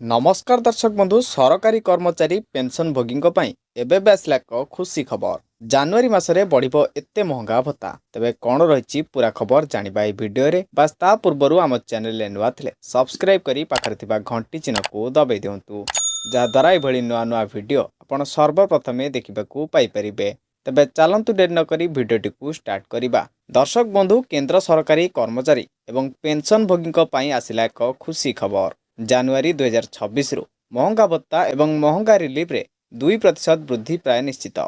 नमस्कार दर्शक बंधु सरकारी कर्मचारी पेंशन भोगी एबे आसला एक खुशी खबर। जनवरी मासरे बढ़िबो एते महंगा भत्ता। तेबे कौन रही पूरा खबर जानिबा वीडियो रे। बस ता पूर्वरु आम चैनल रे नुआ थिले सब्सक्राइब करी पाखरे थिबा घंटी चिन्ह को दबाई दियंतु, जा द्वारा एभली नुआ नुआ वीडियो आपण सर्वप्रथमे देखिबाकू पाई परिबे। तेबे चलंतु डेर न करी वीडियोटी को स्टार्ट करिबा। दर्शक बंधु, केंद्र सरकारी कर्मचारी एवं पेंशन भोगी पई आसिला एक खुशी खबर। जनवरी 2026 रु महंगा भत्ता एवं महंगा रिलीफ रे 2% वृद्धि प्राय निश्चित।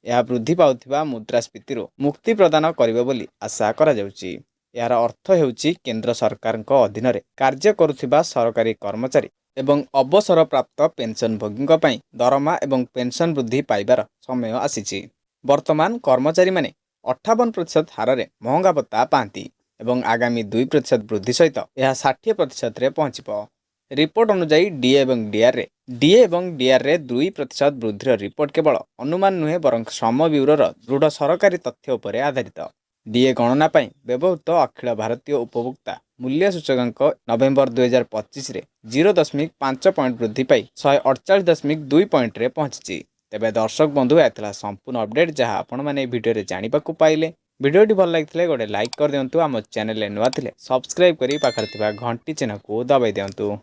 यह वृद्धि पाउथिबा मुद्रास्फीति मुक्ति प्रदान करिबो बोली आशा करा जाउची। यार अर्थ हेउची केंद्र सरकार अधीन रे कार्य करुथिबा सरकारी कर्मचारी एवं अवसर प्राप्त पेंशन भोगी पई दरमा एवं पेंशन वृद्धि पाइबार समय आसीची। वर्तमान कर्मचारी माने 58% हार रे महंगा भत्ता पांती एवं आगामी 2% वृद्धि सहित यह 60% रे पहुंचीबो। रिपोर्ट अनुसार डीए एवं डीआर रे 2% वृद्धि रिपोर्ट केवल अनुमान नुहे बर श्रम ब्यूरोर दृढ़ सरकारी तथ्य उपर आधारित। डीए गणना पर व्यवहृत अखिल भारतीय उपभोक्ता मूल्य सूचकांक नवेम्बर 2025 रे 0.5 पॉइंट वृद्धि पाई 148.2 पॉइंट रे पहुंची। तेबे दर्शक बंधु, यह संपूर्ण अपडेट जहां आपण माने वीडियो रे जानिबा को पाइले। वीडियोटी भल लगी गोटे लाइक कर दियंतु, आम चैनल नुआ थिले सब्सक्राइब करी पाखरे थिबा घंटी चिन्ह को दबाई दियंतु।